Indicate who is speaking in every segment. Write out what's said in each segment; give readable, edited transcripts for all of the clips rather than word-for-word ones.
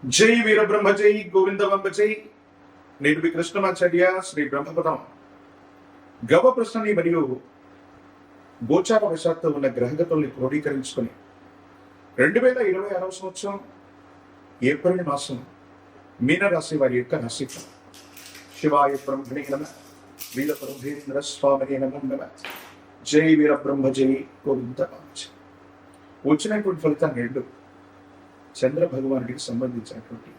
Speaker 1: జై వీరబ్రహ్మ జై గోవిందవంబ జై. నేను మీ కృష్ణమాచార్య శ్రీ బ్రహ్మపదం. గవ ప్రశ్నని మరియు గోచార వశాత్తు ఉన్న గ్రహగతుల్ని క్రోడీకరించుకొని 2026 సంవత్సరం ఏప్రిల్ మాసం మీనరాశి వారి యొక్క రాశి శివాయ బ్రహ్మణే నమ వీరబ్రహ్మేంద్ర స్వామినే నమో నమ. జై వీరబ్రహ్మ జై గోవిందవంబ జై. వచ్చినటువంటి ఫలితాన్ని రెండు చంద్ర భగవానుడికి సంబంధించినటువంటి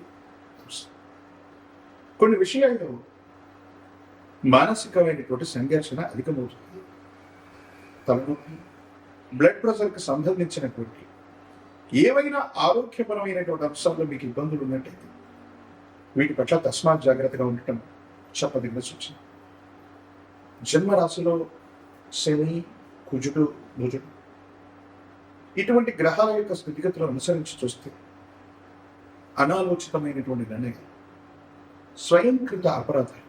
Speaker 1: అంశం. కొన్ని విషయాల్లో మానసికమైనటువంటి సంఘర్షణ అధికమవుతుంది. తలనొప్పి, బ్లడ్ ప్రెషర్కి సంబంధించినటువంటి ఏవైనా ఆరోగ్యపరమైనటువంటి అంశాల్లో మీకు ఇబ్బందులు ఉన్నట్టయితే వీటి పట్ల తస్మాత్ జాగ్రత్తగా ఉండటం చెప్పదగిన సూచన. జన్మరాశిలో శని, కుజుడు, బుధుడు ఇటువంటి గ్రహాల యొక్క స్థితిగతులను అనుసరించి చూస్తే అనాలోచితమైనటువంటి నిర్ణయం, స్వయంకృత అపరాధాలు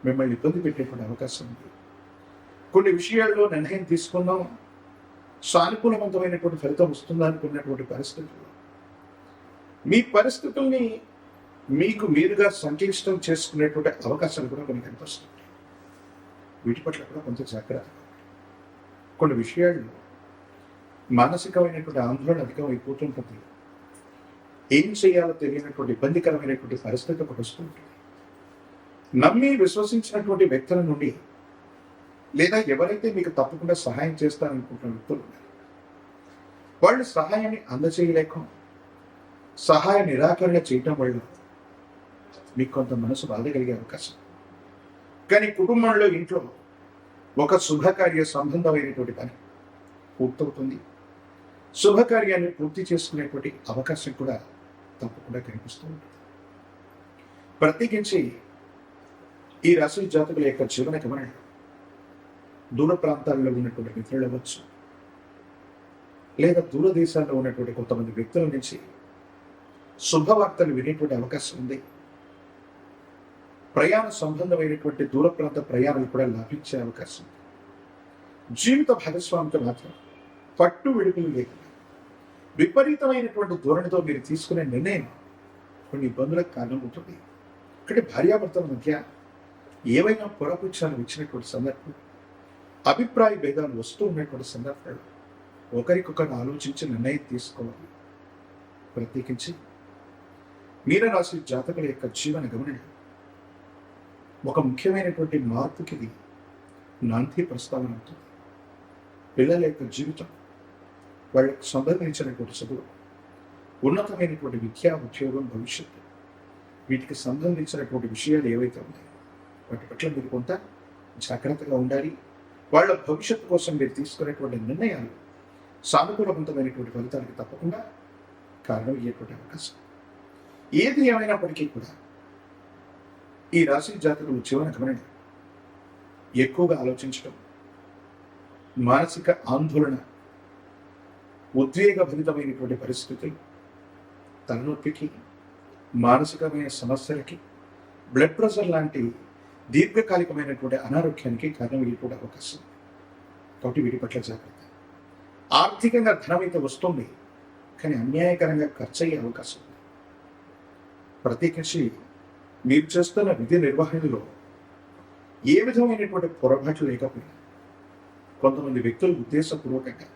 Speaker 1: మిమ్మల్ని ఇబ్బంది పెట్టేటువంటి అవకాశం ఉంది. కొన్ని విషయాల్లో నిర్ణయం తీసుకున్నాం, సానుకూలవంతమైనటువంటి ఫలితం వస్తుందా అనుకున్నటువంటి పరిస్థితుల్లో మీ పరిస్థితుల్ని మీకు మీరుగా సంక్లిష్టం చేసుకునేటువంటి అవకాశాలు కూడా కొన్ని కనిపిస్తుంటాయి. వీటి పట్ల కూడా కొంత జాగ్రత్త. కొన్ని విషయాల్లో మానసికమైనటువంటి ఆందోళన అధికం అయిపోతుంటుంది. ఏం చేయాలో తెలియనటువంటి ఇబ్బందికరమైనటువంటి పరిస్థితి ఒకటి వస్తుంటుంది. నమ్మి విశ్వసించినటువంటి వ్యక్తుల నుండి లేదా ఎవరైతే మీకు తప్పకుండా సహాయం చేస్తారనుకుంటున్న వ్యక్తులు ఉన్నారు, వాళ్ళు సహాయాన్ని అందచేయలేక సహాయ నిరాకరణ చేయటం వల్ల మీకు కొంత మనసు బాధ కలిగే అవకాశం. కానీ కుటుంబంలో ఇంట్లో ఒక శుభకార్య సంబంధమైనటువంటి పని పూర్తవుతుంది. శుభకార్యాన్ని పూర్తి చేసుకునేటువంటి అవకాశం కూడా తప్పకుండా కనిపిస్తూ ఉంటుంది. ప్రత్యేకించి ఈ రాశి జాతకుల యొక్క జీవన గమనం దూర ప్రాంతాల్లో ఉన్నటువంటి మిత్రులు అవ్వచ్చు, లేదా దూరదేశాల్లో ఉన్నటువంటి కొంతమంది వ్యక్తుల నుంచి శుభవార్తలు వినేటువంటి అవకాశం ఉంది. ప్రయాణ సంబంధమైనటువంటి దూర ప్రాంత ప్రయాణాలు కూడా లాభించే అవకాశం ఉంది. జీవిత భాగస్వామితో మాత్రం పట్టు విడుపులు లేకుండా విపరీతమైనటువంటి ధోరణితో మీరు తీసుకునే నిర్ణయం కొన్ని ఇబ్బందులకు కారణమవుతుంది. ఇక్కడ భార్యాభర్తల మధ్య ఏవైనా పొరపుచ్చాలు ఇచ్చినటువంటి సందర్భం, అభిప్రాయ భేదాలు వస్తూ ఉన్నటువంటి సందర్భాలు ఒకరికొకరు ఆలోచించి నిర్ణయం తీసుకోవాలి. ప్రత్యేకించి మీనరాశి జాతకుల యొక్క జీవన గమనం ఒక ముఖ్యమైనటువంటి మార్పుకి నాంది ప్రస్తావన అవుతుంది. పిల్లల యొక్క జీవితం, వాళ్ళకు సంబంధించినటువంటి చదువు, ఉన్నతమైనటువంటి విద్యా, ఉద్యోగం, భవిష్యత్తు, వీటికి సంబంధించినటువంటి విషయాలు ఏవైతే ఉన్నాయో వాటి పట్ల మీరు కొంత జాగ్రత్తగా ఉండాలి. వాళ్ళ భవిష్యత్తు కోసం మీరు తీసుకునేటువంటి నిర్ణయాలు సానుకూలవంతమైనటువంటి ఫలితానికి తప్పకుండా కారణం అయ్యేటువంటి అవకాశం. ఏది ఏమైనప్పటికీ కూడా ఈ రాశి జాతకులు జీవన గమనం ఎక్కువగా ఆలోచించడం, మానసిక ఆందోళన, ఉద్వేగభరితమైనటువంటి పరిస్థితులు, తలనొప్పికి, మానసికమైన సమస్యలకి, బ్లడ్ ప్రెషర్ లాంటి దీర్ఘకాలికమైనటువంటి అనారోగ్యానికి కారణమయ్యేటువంటి అవకాశం. కాబట్టి వీటి పట్ల జాగ్రత్త. ఆర్థికంగా ధనం అయితే వస్తుంది, కానీ అన్యాయకరంగా ఖర్చు అయ్యే అవకాశం ఉంది. ప్రత్యేకించి మీరు చేస్తున్న విధి నిర్వహణలో ఏ విధమైనటువంటి పొరపాట్లు లేకపోయినా కొంతమంది వ్యక్తులు ఉద్దేశపూర్వకంగా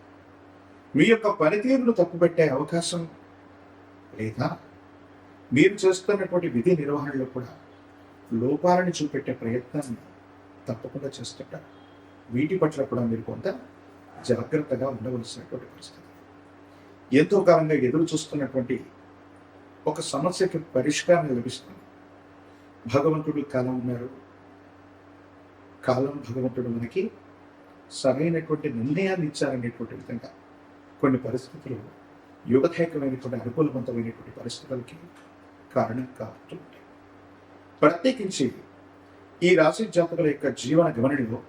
Speaker 1: మీ యొక్క పనితీరును తప్పుపెట్టే అవకాశం, లేదా మీరు చేస్తున్నటువంటి విధి నిర్వహణలో కూడా లోపాలను చూపెట్టే ప్రయత్నాన్ని తప్పకుండా చేస్తుంటారు. వీటి పట్ల కూడా మీరు కొంత జాగ్రత్తగా ఉండవలసినటువంటి పరిస్థితి. ఎంతో కాలంగా ఎదురు చూస్తున్నటువంటి ఒక సమస్యకి పరిష్కారం లభిస్తుంది. భగవంతుడు కాలం ఉన్నారు, కాలం భగవంతుడు మనకి సరైనటువంటి నిర్ణయాన్ని ఇచ్చారనేటువంటి విధంగా కొన్ని పరిస్థితులు యుగదాయకమైనటువంటి అనుకూలవంతమైనటువంటి పరిస్థితులకి కారణం కావచ్చు. ప్రత్యేకించి ఈ రాశి జాతకుల యొక్క జీవన గమనంలో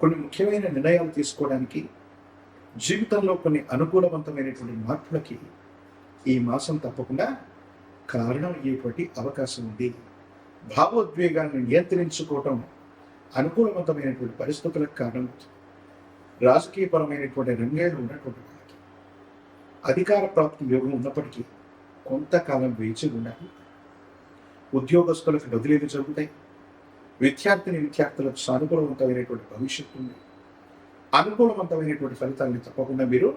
Speaker 1: కొన్ని ముఖ్యమైన నిర్ణయాలు తీసుకోవడానికి, జీవితంలో కొన్ని అనుకూలవంతమైనటువంటి మార్పులకి ఈ మాసం తప్పకుండా కారణం అయ్యేటువంటి అవకాశం ఉంది. భావోద్వేగాన్ని నియంత్రించుకోవటం అనుకూలవంతమైనటువంటి పరిస్థితులకు కారణం. రాజకీయపరమైనటువంటి రంగాలు ఉన్నటువంటి వాళ్ళకి అధికార ప్రాప్తి యోగం ఉన్నప్పటికీ కొంతకాలం వేచి ఉండాలి. ఉద్యోగస్తులకు బదిలీలు జరుగుతాయి. విద్యార్థులకు సానుకూలవంతమైనటువంటి భవిష్యత్తు ఉంది. అనుకూలవంతమైనటువంటి ఫలితాన్ని తప్పకుండా మీరు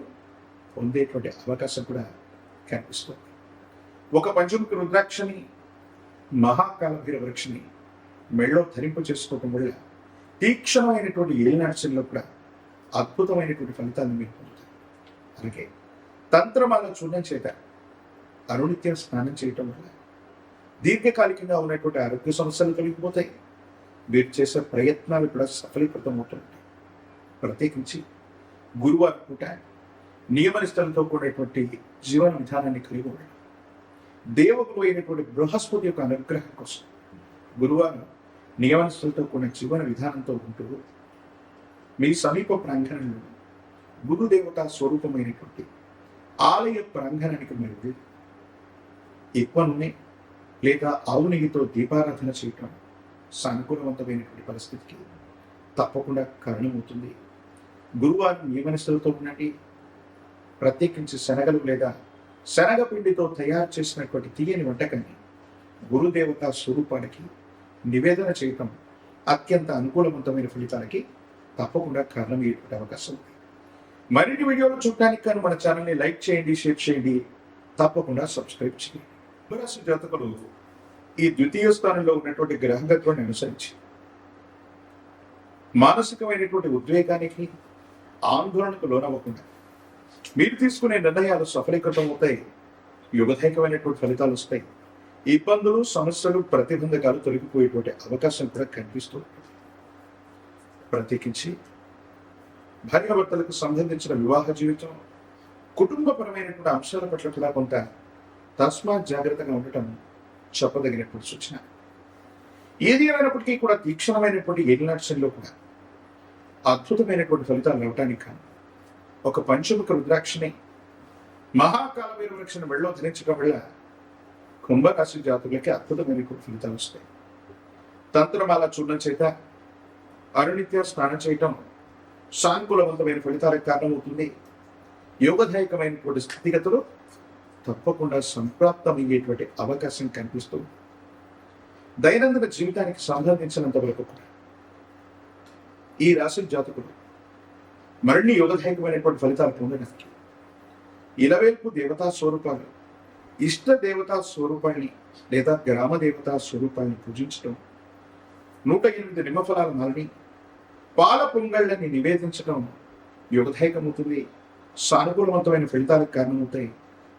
Speaker 1: పొందేటువంటి అవకాశం కూడా కనిపిస్తుంది. ఒక పంచముఖి రుద్రాక్షని, మహాకాలభైర వృక్షని మెళ్ళో ధరింపు చేసుకోవటం వల్ల తీక్షణమైనటువంటి ఏలినాడ్సల్లో కూడా అద్భుతమైనటువంటి ఫలితాన్ని మీరు పొందుతారు. అలాగే తంత్రమాల చూడడం చేత అనునిత్యం స్నానం చేయటం వల్ల దీర్ఘకాలికంగా ఉన్నటువంటి ఆరోగ్య సమస్యలు తొలగిపోతాయి. మీరు చేసే ప్రయత్నాలు కూడా సఫలీకృతం అవుతుంటాయి. ప్రత్యేకించి గురువారం పూట నియమనిష్టలతో కూడినటువంటి జీవన విధానాన్ని కలిగి ఉండడం, దేవగురు అయినటువంటి బృహస్పతి యొక్క అనుగ్రహం కోసం గురువారం నియమనిష్టలతో కూడిన జీవన విధానంతో ఉంటూ మీ సమీప ప్రాంగణంలో గురుదేవతా స్వరూపమైనటువంటి ఆలయ ప్రాంగణానికి మీరు వెళ్ళి ఎక్కువ నూనె లేదా ఆవు నెయ్యితో దీపారాధన చేయటం సానుకూలవంతమైనటువంటి పరిస్థితికి తప్పకుండా కారణమవుతుంది. గురువారం నియమనిష్టలతో ఉండండి. ప్రత్యేకించి శనగలు లేదా శనగపిండితో తయారు చేసినటువంటి తీయని వంటకాన్ని గురుదేవతా స్వరూపానికి నివేదన చేయటం అత్యంత అనుకూలవంతమైన ఫలితాలకి తప్పకుండా కారణమయ్యేటువంటి అవకాశం ఉంది. మరిన్ని వీడియోలు చూడటానికి కానీ మన ఛానల్ని లైక్ చేయండి, షేర్ చేయండి, తప్పకుండా సబ్స్క్రైబ్ చేయండి. కుంభరాశి జాతకులు ఈ ద్వితీయ స్థానంలో ఉన్నటువంటి గ్రహగత్వాన్ని అనుసరించి మానసికమైనటువంటి ఉద్వేగానికి, ఆందోళనకు లోనవ్వకుండా మీరు తీసుకునే నిర్ణయాలు సఫలీకృతం అవుతాయి. యుగదాయకమైనటువంటి ఫలితాలు వస్తాయి. ఇబ్బందులు, సమస్యలు, ప్రతిబంధకాలు తొలగిపోయేటువంటి అవకాశం కూడా కనిపిస్తూ ఉంటుంది. ప్రత్యేకించి భార్యాభర్తలకు సంబంధించిన వివాహ జీవితం, కుటుంబపరమైనటువంటి అంశాల పట్ల కూడా కొంత తస్మాత్ జాగ్రత్తగా ఉండటం చెప్పదగినటువంటి సూచన. ఏది ఏమైనప్పటికీ కూడా తీక్షణమైనటువంటి ఏలినాడ్సన్లో కూడా అద్భుతమైనటువంటి ఫలితాలు రావటానికి కానీ ఒక పంచముఖ రుద్రాక్షని, మహాకాలభైర వృక్షని మెళ్ళో ధరించడం వల్ల కుంభరాశి జాతకులకి అద్భుతమైనటువంటి ఫలితాలు వస్తాయి. తంత్రమాల చూడడం చేత అనునిత్యం స్నానం చేయటం సానుకూలవంతమైన ఫలితాలకు కారణమవుతుంది. యోగదాయకమైనటువంటి స్థితిగతులు తప్పకుండా సంప్రాప్తమయ్యేటువంటి అవకాశం కనిపిస్తుంది. దైనందిన జీవితానికి సంబంధించినంత వరకు కూడా ఈ రాశి జాతకులు మరిన్ని యోగదాయకమైనటువంటి ఫలితాలు పొందడానికి ఇలవేల్పు దేవతా స్వరూపాలు, ఇష్ట దేవతా స్వరూపాన్ని లేదా గ్రామ దేవతా స్వరూపాన్ని పూజించడం, 108 నిమ్మఫలాల మాలని, పాల పొంగళ్ళని నివేదించడం యోగదాయకమవుతుంది. సానుకూలవంతమైన ఫలితాలకు కారణమవుతాయి.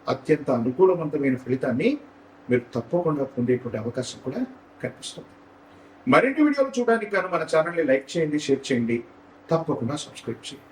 Speaker 1: అత్యంత అనుకూలవంతమైన ఫలితాన్ని మీరు తప్పకుండా పొందేటువంటి అవకాశం కూడా కనిపిస్తుంది. మరిన్ని వీడియోలు చూడడానికి కానీ మన ఛానల్ని లైక్ చేయండి, షేర్ చేయండి, తప్పకుండా సబ్స్క్రైబ్ చేయండి.